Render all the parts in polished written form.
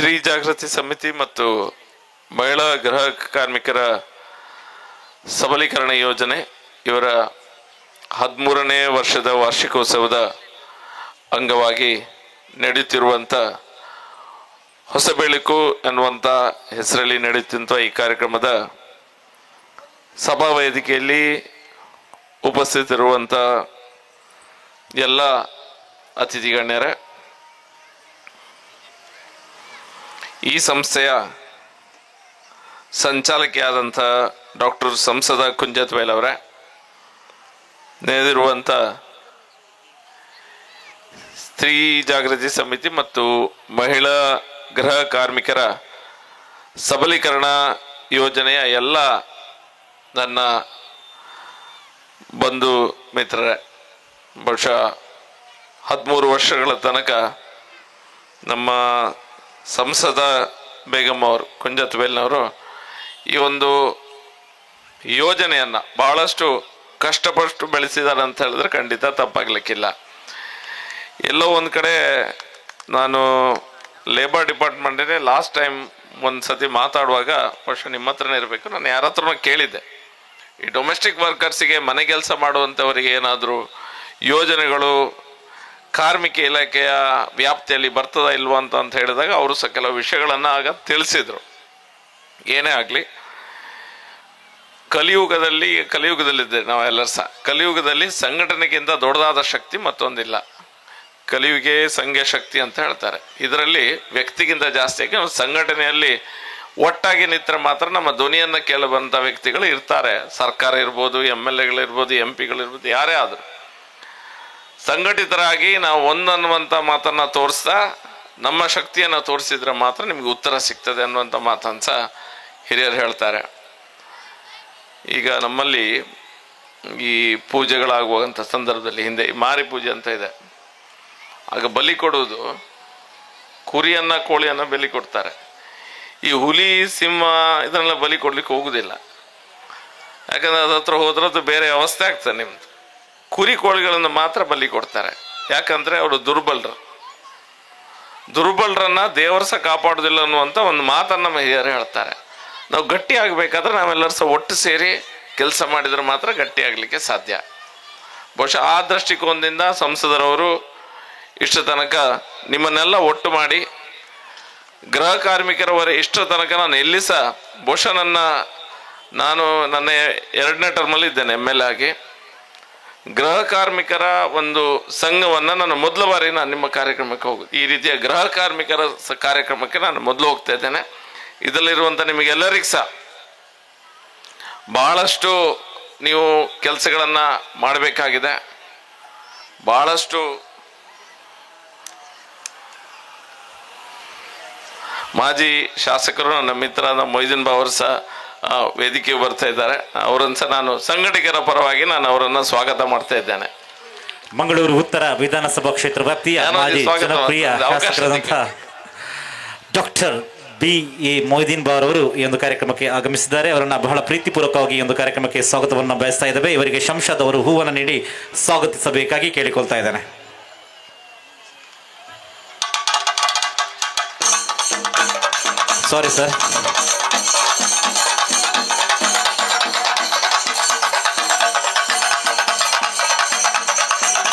ಸ್ತ್ರೀ ಜಾಗೃತಿ ಸಮಿತಿ ಮತ್ತು ಮಹಿಳಾ ಗೃಹ ಕಾರ್ಮಿಕರ ಸಬಲೀಕರಣ ಯೋಜನೆ ಇವರ 13ನೇ ವರ್ಷದ ವಾರ್ಷಿಕೋತ್ಸವದ ಅಂಗವಾಗಿ ನಡೆಯುತ್ತಿರುವಂಥ ಹೊಸ ಬೆಳಕು ಎನ್ನುವಂಥ ಹೆಸರಲ್ಲಿ ನಡೆಯುತ್ತಿರುವಂಥ ಈ ಕಾರ್ಯಕ್ರಮದ ಸಭಾ ವೇದಿಕೆಯಲ್ಲಿ ಉಪಸ್ಥಿತರಿರುವಂಥ ಎಲ್ಲ ಅತಿಥಿ ಗಣ್ಯರೇ, ಈ ಸಂಸ್ಥೆಯ ಸಂಚಾಲಕಿಯಾದಂಥ ಡಾಕ್ಟರ್ ಸಂಸದ ಕುಂಜತ್ವೇಲ್ ಅವರೇ, ನೆರೆದಿರುವಂಥ ಸ್ತ್ರೀ ಜಾಗೃತಿ ಸಮಿತಿ ಮತ್ತು ಮಹಿಳಾ ಗೃಹ ಕಾರ್ಮಿಕರ ಸಬಲೀಕರಣ ಯೋಜನೆಯ ಎಲ್ಲ ನನ್ನ ಬಂಧು ಮಿತ್ರರೇ, ಬಹುಶಃ 13 ವರ್ಷಗಳ ತನಕ ನಮ್ಮ ಸಂಸದ ಬೇಗಂ ಅವರು ಕುಂಜತ್ವೇಲ್ನವರು ಈ ಒಂದು ಯೋಜನೆಯನ್ನು ಬಹಳಷ್ಟು ಕಷ್ಟಪಟ್ಟು ಬೆಳೆಸಿದ್ದಾರೆ ಅಂತ ಹೇಳಿದ್ರೆ ಖಂಡಿತ ತಪ್ಪಾಗಲಿಕ್ಕಿಲ್ಲ. ಎಲ್ಲೋ ಒಂದು ಕಡೆ ನಾನು ಲೇಬರ್ ಡಿಪಾರ್ಟ್ಮೆಂಟೇ ಲಾಸ್ಟ್ ಟೈಮ್ ಒಂದು ಸತಿ ಮಾತಾಡುವಾಗ ಬಹುಶಃ ನಿಮ್ಮ ಹತ್ರನೇ ಇರಬೇಕು, ನಾನು ಯಾರ ಹತ್ರನೂ ಕೇಳಿದ್ದೆ, ಈ ಡೊಮೆಸ್ಟಿಕ್ ವರ್ಕರ್ಸಿಗೆ ಮನೆ ಕೆಲಸ ಮಾಡುವಂಥವರಿಗೆ ಏನಾದರೂ ಯೋಜನೆಗಳು ಕಾರ್ಮಿಕ ಇಲಾಖೆಯ ವ್ಯಾಪ್ತಿಯಲ್ಲಿ ಬರ್ತದ ಇಲ್ವಾ ಅಂತ ಹೇಳಿದಾಗ ಅವರು ಸಹ ಕೆಲವು ವಿಷಯಗಳನ್ನು ಆಗ ತಿಳಿಸಿದರು. ಏನೇ ಆಗಲಿ, ಕಲಿಯುಗದಲ್ಲಿದ್ದೆ ನಾವೆಲ್ಲರೂ ಸಹ. ಕಲಿಯುಗದಲ್ಲಿ ಸಂಘಟನೆಗಿಂತ ದೊಡ್ಡದಾದ ಶಕ್ತಿ ಮತ್ತೊಂದಿಲ್ಲ. ಕಲಿಯುಗೆ ಸಂಘ ಶಕ್ತಿ ಅಂತ ಹೇಳ್ತಾರೆ. ಇದರಲ್ಲಿ ವ್ಯಕ್ತಿಗಿಂತ ಜಾಸ್ತಿಯಾಗಿ ನಾವು ಸಂಘಟನೆಯಲ್ಲಿ ಒಟ್ಟಾಗಿ ನಿಂತರೆ ಮಾತ್ರ ನಮ್ಮ ಧ್ವನಿಯನ್ನು ಕೇಳುವಂಥ ವ್ಯಕ್ತಿಗಳು ಇರ್ತಾರೆ. ಸರ್ಕಾರ ಇರ್ಬೋದು, MLAಗಳಿರ್ಬೋದು, MP ಗಳಿರ್ಬೋದು, ಯಾರೇ ಆದರೂ ಸಂಘಟಿತರಾಗಿ ನಾವು ಒಂದನ್ನುವಂಥ ಮಾತನ್ನು ತೋರಿಸ್ತಾ ನಮ್ಮ ಶಕ್ತಿಯನ್ನು ತೋರಿಸಿದ್ರೆ ಮಾತ್ರ ನಿಮಗೆ ಉತ್ತರ ಸಿಗ್ತದೆ ಅನ್ನುವಂಥ ಮಾತನ್ನು ಸಹ ಹಿರಿಯರು ಹೇಳ್ತಾರೆ. ಈಗ ನಮ್ಮಲ್ಲಿ ಈ ಪೂಜೆಗಳಾಗುವಂಥ ಸಂದರ್ಭದಲ್ಲಿ ಹಿಂದೆ ಮಾರಿ ಪೂಜೆ ಅಂತ ಇದೆ. ಆಗ ಬಲಿ ಕೊಡುವುದು ಕುರಿಯನ್ನು ಕೋಳಿಯನ್ನು ಬಲಿ ಕೊಡ್ತಾರೆ. ಈ ಹುಲಿ ಸಿಂಹ ಇದನ್ನೆಲ್ಲ ಬಲಿ ಕೊಡ್ಲಿಕ್ಕೆ ಹೋಗುದಿಲ್ಲ, ಯಾಕಂದ್ರೆ ಅದ್ರ ಹತ್ರ ಹೋದ್ರೆ ಅದು ಬೇರೆ ಅವಸ್ಥೆ ಆಗ್ತದೆ ನಿಮ್ದು. ಕುರಿ ಕೋಳಿಗಳನ್ನು ಮಾತ್ರ ಬಲಿ ಕೊಡ್ತಾರೆ, ಯಾಕಂದ್ರೆ ಅವರು ದುರ್ಬಲರನ್ನ ದೇವರ ಸಹ ಕಾಪಾಡೋದಿಲ್ಲ ಅನ್ನುವಂಥ ಒಂದು ಮಾತನ್ನು ನಮ್ಮ ಹಿರಿಯರು ಹೇಳ್ತಾರೆ. ನಾವು ಗಟ್ಟಿ ಆಗಬೇಕಾದ್ರೆ ನಾವೆಲ್ಲರೂ ಸಹ ಒಟ್ಟು ಸೇರಿ ಕೆಲಸ ಮಾಡಿದ್ರೆ ಮಾತ್ರ ಗಟ್ಟಿ ಆಗಲಿಕ್ಕೆ ಸಾಧ್ಯ. ಬಹುಶಃ ಆ ದೃಷ್ಟಿಕೋನದಿಂದ ಸಂಸದರವರು ಇಷ್ಟು ತನಕ ನಿಮ್ಮನ್ನೆಲ್ಲ ಒಟ್ಟು ಮಾಡಿ ಗೃಹ ಕಾರ್ಮಿಕರವರ ಇಷ್ಟು ತನಕ ನಾನು ಎಲ್ಲಿ ಸಹ ಬಹುಶಃ ನಾನು ನನ್ನ 2ನೇ ಟರ್ಮಲ್ಲಿ ಇದ್ದೇನೆ MLA ಆಗಿ. ಗೃಹ ಕಾರ್ಮಿಕರ ಒಂದು ಸಂಘವನ್ನು ನಾನು ಮೊದಲ ಬಾರಿ ನಾನು ನಿಮ್ಮ ಕಾರ್ಯಕ್ರಮಕ್ಕೆ ಹೋಗುದು, ಈ ರೀತಿಯ ಗೃಹ ಕಾರ್ಮಿಕರ ಕಾರ್ಯಕ್ರಮಕ್ಕೆ ನಾನು ಮೊದಲು ಹೋಗ್ತಾ ಇದ್ದೇನೆ. ಇದರಲ್ಲಿರುವಂಥ ನಿಮಗೆಲ್ಲರಿಗೂ ಸಹ ಬಹಳಷ್ಟು ನೀವು ಕೆಲಸಗಳನ್ನು ಮಾಡಬೇಕಾಗಿದೆ. ಬಹಳಷ್ಟು ಮಾಜಿ ಶಾಸಕರು ನನ್ನ ಮಿತ್ರರಾದ ಮೊಯ್ದೀನ್ ಬಾವ್ ಅವರು ಸಹ ವೇದಿಕೆಗೆ ಬರ್ತಾ ಇದ್ದಾರೆ. ಅವರನ್ನು ಸಹ ನಾನು ಸಂಘಟಕರ ಪರವಾಗಿ ನಾನು ಅವರನ್ನು ಸ್ವಾಗತ ಮಾಡ್ತಾ ಇದ್ದೇನೆ. ಮಂಗಳೂರು ಉತ್ತರ ವಿಧಾನಸಭಾ ಕ್ಷೇತ್ರ ವ್ಯಾಪ್ತಿಯ ಮಾಜಿ ಜನಪ್ರಿಯ ಶಾಸಕರಾದಂತಹ ಡಾಕ್ಟರ್ BA ಮೊಯ್ದೀನ್ ಬಾವ್ ಅವರು ಈ ಒಂದು ಕಾರ್ಯಕ್ರಮಕ್ಕೆ ಆಗಮಿಸಿದ್ದಾರೆ. ಅವರನ್ನು ಬಹಳ ಪ್ರೀತಿಪೂರ್ವಕವಾಗಿ ಈ ಒಂದು ಕಾರ್ಯಕ್ರಮಕ್ಕೆ ಸ್ವಾಗತವನ್ನು ಬಯಸ್ತಾ ಇದ್ದೇವೆ. ಇವರಿಗೆ ಶಂಷಾದ್ ಅವರು ಹೂವನ್ನು ನೀಡಿ ಸ್ವಾಗತಿಸಬೇಕಾಗಿ ಕೇಳಿಕೊಳ್ತಾ ಇದ್ದೇನೆ. Sorry sir.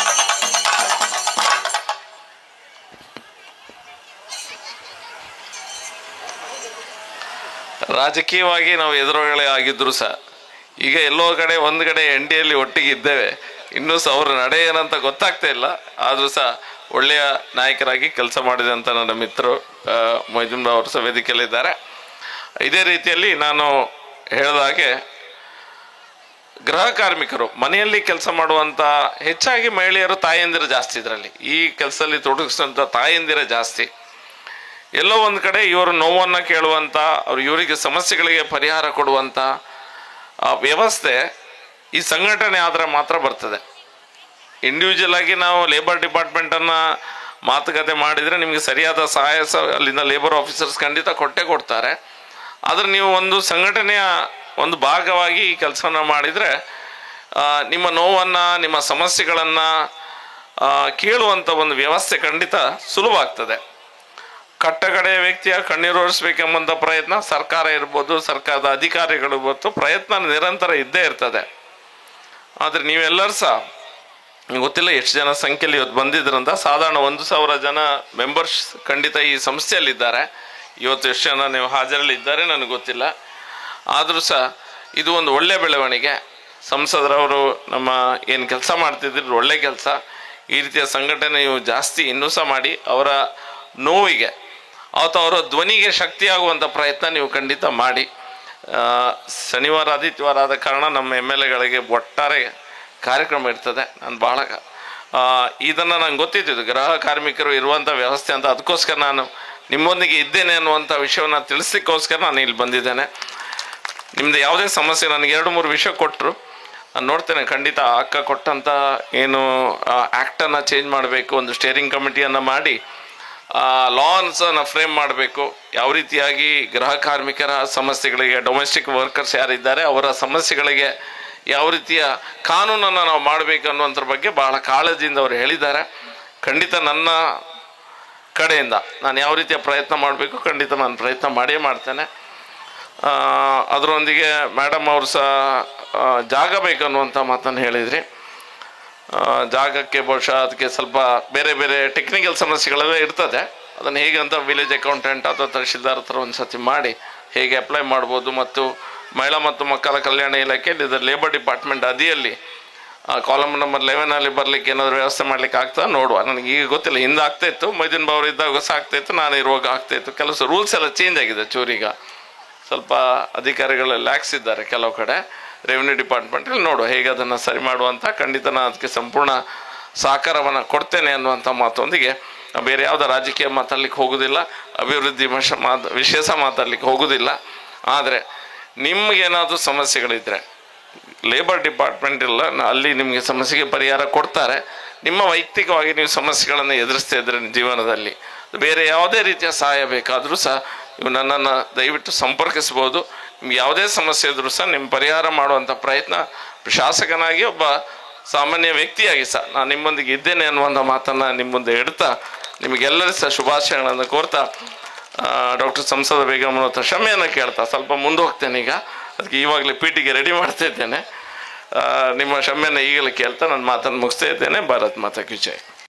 ರಾಜಕೀಯವಾಗಿ ನಾವು ಎದುರುಗಳೇ ಆಗಿದ್ರು ಸಹ ಈಗ ಎಲ್ಲೋ ಕಡೆ ಒಂದು ಕಡೆ NDAಯಲ್ಲಿ ಒಟ್ಟಿಗೆ ಇದ್ದೇವೆ. ಇನ್ನೂ ಸಹ ಅವರ ನಡೆ ಏನಂತ ಗೊತ್ತಾಗ್ತಾ ಇಲ್ಲ, ಆದರೂ ಸಹ ಒಳ್ಳೆಯ ನಾಯಕರಾಗಿ ಕೆಲಸ ಮಾಡಿದಂಥ ನನ್ನ ಮಿತ್ರರು ಮೊಯ್ದೀನ್ ಬಾವ್ ಅವರು ಸಹ ವೇದಿಕೆಯಲ್ಲಿದ್ದಾರೆ. ಇದೇ ರೀತಿಯಲ್ಲಿ ನಾನು ಹೇಳಿದ ಹಾಗೆ ಗೃಹ ಕಾರ್ಮಿಕರು ಮನೆಯಲ್ಲಿ ಕೆಲಸ ಮಾಡುವಂಥ ಹೆಚ್ಚಾಗಿ ಮಹಿಳೆಯರು, ತಾಯಂದಿರು ಜಾಸ್ತಿ. ಇದರಲ್ಲಿ ಈ ಕೆಲಸದಲ್ಲಿ ತೊಡಗಿಸಿದಂಥ ತಾಯಂದಿರ ಜಾಸ್ತಿ. ಎಲ್ಲೋ ಒಂದು ಕಡೆ ಇವರು ನೋವನ್ನು ಕೇಳುವಂಥ, ಇವರಿಗೆ ಸಮಸ್ಯೆಗಳಿಗೆ ಪರಿಹಾರ ಕೊಡುವಂಥ ವ್ಯವಸ್ಥೆ ಈ ಸಂಘಟನೆ ಆದರೆ ಮಾತ್ರ ಬರ್ತದೆ. ಇಂಡಿವಿಜುವಲ್ ಆಗಿ ನಾವು ಲೇಬರ್ ಡಿಪಾರ್ಟ್ಮೆಂಟನ್ನು ಮಾತುಕತೆ ಮಾಡಿದರೆ ನಿಮಗೆ ಸರಿಯಾದ ಸಹಾಯ ಅಲ್ಲಿಂದ ಲೇಬರ್ ಆಫೀಸರ್ಸ್ ಖಂಡಿತ ಕೊಡ್ತಾರೆ. ಆದರೆ ನೀವು ಒಂದು ಸಂಘಟನೆಯ ಒಂದು ಭಾಗವಾಗಿ ಈ ಕೆಲಸವನ್ನು ಮಾಡಿದರೆ ನಿಮ್ಮ ನೋವನ್ನು, ನಿಮ್ಮ ಸಮಸ್ಯೆಗಳನ್ನು ಕೇಳುವಂಥ ಒಂದು ವ್ಯವಸ್ಥೆ ಖಂಡಿತ ಸುಲಭ ಆಗ್ತದೆ. ಕಟ್ಟಕಡೆಯ ವ್ಯಕ್ತಿಯ ಕಣ್ಣೀರೋರಿಸ್ಬೇಕೆಂಬಂಥ ಪ್ರಯತ್ನ ಸರ್ಕಾರ ಇರ್ಬೋದು, ಸರ್ಕಾರದ ಅಧಿಕಾರಿಗಳು ಇರ್ಬೋದು, ಪ್ರಯತ್ನ ನಿರಂತರ ಇದ್ದೇ ಇರ್ತದೆ. ಆದರೆ ನೀವೆಲ್ಲರೂ ಸಹ ಗೊತ್ತಿಲ್ಲ ಎಷ್ಟು ಜನ ಸಂಖ್ಯೆಯಲ್ಲಿ ಇವತ್ತು ಬಂದಿದ್ರಂತ, ಸಾಧಾರಣ 1,000 ಜನ ಮೆಂಬರ್ಸ್ ಖಂಡಿತ ಈ ಸಂಸ್ಥೆಯಲ್ಲಿದ್ದಾರೆ. ಇವತ್ತು ಎಷ್ಟು ಜನ ನೀವು ಹಾಜರಲ್ಲಿ ಇದ್ದಾರೆ ನನಗೆ ಗೊತ್ತಿಲ್ಲ. ಆದರೂ ಸಹ ಇದು ಒಂದು ಒಳ್ಳೆಯ ಬೆಳವಣಿಗೆ. ಸಂಸದರವರು ನಮ್ಮ ಏನು ಕೆಲಸ ಮಾಡ್ತಿದ್ರು ಒಳ್ಳೆ ಕೆಲಸ. ಈ ರೀತಿಯ ಸಂಘಟನೆ ನೀವು ಜಾಸ್ತಿ ಇನ್ನೂ ಸಹ ಮಾಡಿ ಅವರ ನೋವಿಗೆ ಅಥವಾ ಅವರ ಧ್ವನಿಗೆ ಶಕ್ತಿಯಾಗುವಂಥ ಪ್ರಯತ್ನ ನೀವು ಖಂಡಿತ ಮಾಡಿ. ಶನಿವಾರ ಆದಿತ್ಯವಾರ ಆದ ಕಾರಣ ನಮ್ಮ MLAಗಳಿಗೆ ಒಟ್ಟಾರೆ ಕಾರ್ಯಕ್ರಮ ಇರ್ತದೆ. ನಾನು ಭಾಳ ಇದನ್ನು ನಂಗೆ ಗೊತ್ತಿದ್ದು ಗೃಹ ಕಾರ್ಮಿಕರು ಇರುವಂಥ ವ್ಯವಸ್ಥೆ ಅಂತ, ಅದಕ್ಕೋಸ್ಕರ ನಾನು ನಿಮ್ಮೊಂದಿಗೆ ಇದ್ದೇನೆ ಅನ್ನುವಂಥ ವಿಷಯವನ್ನು ತಿಳಿಸ್ಲಿಕ್ಕೋಸ್ಕರ ನಾನು ಇಲ್ಲಿ ಬಂದಿದ್ದೇನೆ. ನಿಮ್ಮದು ಯಾವುದೇ ಸಮಸ್ಯೆ ನನಗೆ 2-3 ವಿಷಯ ಕೊಟ್ಟರು, ನಾನು ನೋಡ್ತೇನೆ. ಖಂಡಿತ ಅಕ್ಕ ಕೊಟ್ಟಂಥ ಏನು ಆ್ಯಕ್ಟನ್ನು ಚೇಂಜ್ ಮಾಡಬೇಕು, ಒಂದು ಸ್ಟೇರಿಂಗ್ ಕಮಿಟಿಯನ್ನು ಮಾಡಿ ಲಾನ್ಸನ್ನು ಫ್ರೇಮ್ ಮಾಡಬೇಕು. ಯಾವ ರೀತಿಯಾಗಿ ಗೃಹ ಕಾರ್ಮಿಕರ ಸಮಸ್ಯೆಗಳಿಗೆ, ಡೊಮೆಸ್ಟಿಕ್ ವರ್ಕರ್ಸ್ ಯಾರಿದ್ದಾರೆ ಅವರ ಸಮಸ್ಯೆಗಳಿಗೆ ಯಾವ ರೀತಿಯ ಕಾನೂನನ್ನು ನಾವು ಮಾಡಬೇಕು ಅನ್ನುವಂಥದ್ರ ಬಗ್ಗೆ ಭಾಳ ಕಾಳಜಿಯಿಂದ ಅವರು ಹೇಳಿದ್ದಾರೆ. ಖಂಡಿತ ನನ್ನ ಕಡೆಯಿಂದ ನಾನು ಯಾವ ರೀತಿಯ ಪ್ರಯತ್ನ ಮಾಡಬೇಕು ಖಂಡಿತ ನಾನು ಪ್ರಯತ್ನ ಮಾಡೇ ಮಾಡ್ತೇನೆ. ಅದರೊಂದಿಗೆ ಮೇಡಮ್ ಅವರು ಸಹ ಜಾಗ ಬೇಕನ್ನುವಂಥ ಮಾತನ್ನು ಹೇಳಿದ್ರಿ. ಜಾಗಕ್ಕೆ ಬಹುಶಃ ಅದಕ್ಕೆ ಸ್ವಲ್ಪ ಬೇರೆ ಬೇರೆ ಟೆಕ್ನಿಕಲ್ ಸಮಸ್ಯೆಗಳೆಲ್ಲ ಇರ್ತದೆ. ಅದನ್ನು ಹೇಗೆ ಅಂತ ವಿಲೇಜ್ ಅಕೌಂಟೆಂಟ್ ಅಥವಾ ತಹಶೀಲ್ದಾರ್ ಹತ್ರ ಒಂದು ಸತಿ ಮಾಡಿ ಹೇಗೆ ಅಪ್ಲೈ ಮಾಡ್ಬೋದು. ಮತ್ತು ಮಹಿಳಾ ಮತ್ತು ಮಕ್ಕಳ ಕಲ್ಯಾಣ ಇಲಾಖೆಯಲ್ಲಿ ಇದು ಲೇಬರ್ ಡಿಪಾರ್ಟ್ಮೆಂಟ್ ಅಡಿಯಲ್ಲಿ ಕಾಲಮ್ ನಂಬರ್ 11 ಬರಲಿಕ್ಕೆ ಏನಾದರೂ ವ್ಯವಸ್ಥೆ ಮಾಡಲಿಕ್ಕೆ ಆಗ್ತದೆ ನೋಡುವ. ನನಗೆ ಈಗ ಗೊತ್ತಿಲ್ಲ, ಹಿಂದೆ ಆಗ್ತಾಯಿತ್ತು, ಮೊಯ್ದೀನ್ ಬಾವ್ರು ಇದ್ದಾಗ ಸಹ ಆಗ್ತಾಯಿತ್ತು, ನಾನು ಇರುವಾಗ ಆಗ್ತಾಯಿತ್ತು. ಕೆಲವು ರೂಲ್ಸ್ ಎಲ್ಲ ಚೇಂಜ್ ಆಗಿದೆ ಚೂರೀಗ, ಸ್ವಲ್ಪ ಅಧಿಕಾರಿಗಳು ಲ್ಯಾಕ್ಸ್ ಇದ್ದಾರೆ ಕೆಲವು ಕಡೆ ರೆವಿನ್ಯೂ ಡಿಪಾರ್ಟ್ಮೆಂಟಲ್ಲಿ. ನೋಡುವ ಹೇಗೆ ಅದನ್ನು ಸರಿ ಮಾಡುವಂಥ. ಖಂಡಿತ ನಾನು ಅದಕ್ಕೆ ಸಂಪೂರ್ಣ ಸಹಕಾರವನ್ನು ಕೊಡ್ತೇನೆ ಅನ್ನುವಂಥ ಮಾತೊಂದಿಗೆ ಬೇರೆ ಯಾವುದೋ ರಾಜಕೀಯ ಮಾತಾಡ್ಲಿಕ್ಕೆ ಹೋಗೋದಿಲ್ಲ, ಅಭಿವೃದ್ಧಿ ವಿಶೇಷ ಮಾತಾಡ್ಲಿಕ್ಕೆ ಹೋಗೋದಿಲ್ಲ. ಆದರೆ ನಿಮಗೇನಾದರೂ ಸಮಸ್ಯೆಗಳಿದ್ದರೆ ಲೇಬರ್ ಡಿಪಾರ್ಟ್ಮೆಂಟ್ ಇಲ್ಲ, ಅಲ್ಲಿ ನಿಮಗೆ ಸಮಸ್ಯೆಗೆ ಪರಿಹಾರ ಕೊಡ್ತಾರೆ. ನಿಮ್ಮ ವೈಯಕ್ತಿಕವಾಗಿ ನೀವು ಸಮಸ್ಯೆಗಳನ್ನು ಎದುರಿಸ್ತಾ ಇದ್ದರೆ ಜೀವನದಲ್ಲಿ ಬೇರೆ ಯಾವುದೇ ರೀತಿಯ ಸಹಾಯ ಬೇಕಾದರೂ ಸಹ ನೀವು ನನ್ನನ್ನು ದಯವಿಟ್ಟು ಸಂಪರ್ಕಿಸ್ಬೋದು. ನಿಮ್ಗೆ ಯಾವುದೇ ಸಮಸ್ಯೆ ಇದ್ರೂ ಸಹ ನಿಮ್ಮ ಪರಿಹಾರ ಮಾಡುವಂಥ ಪ್ರಯತ್ನ ಶಾಸಕನಾಗಿ ಒಬ್ಬ ಸಾಮಾನ್ಯ ವ್ಯಕ್ತಿಯಾಗಿ ಸಹ ನಾನು ನಿಮ್ಮೊಂದಿಗೆ ಇದ್ದೇನೆ ಅನ್ನುವಂಥ ಮಾತನ್ನು ನಿಮ್ಮ ಮುಂದೆ ಇಡ್ತಾ ನಿಮಗೆಲ್ಲರೂ ಸಹ ಶುಭಾಶಯಗಳನ್ನು ಕೋರ್ತಾ ಡಾಕ್ಟರ್ ಸಂಸದ ಬೇಗಂ ಹತ್ರ ಕ್ಷಮೆಯನ್ನು ಕೇಳ್ತಾ ಸ್ವಲ್ಪ ಮುಂದೆ ಹೋಗ್ತೇನೆ. ಈಗ ಅದಕ್ಕೆ ಇವಾಗಲೇ ಪೀಟಿಗೆ ರೆಡಿ ಮಾಡ್ತಾ ಇದ್ದೇನೆ. ನಿಮ್ಮ ಕ್ಷಮೆಯನ್ನು ಈಗಲೇ ಕೇಳ್ತಾ ನನ್ನ ಮಾತನ್ನು ಮುಗಿಸ್ತಾ ಇದ್ದೇನೆ. ಭಾರತ್ ಮಾತಾ ಕಿ ಜೈ.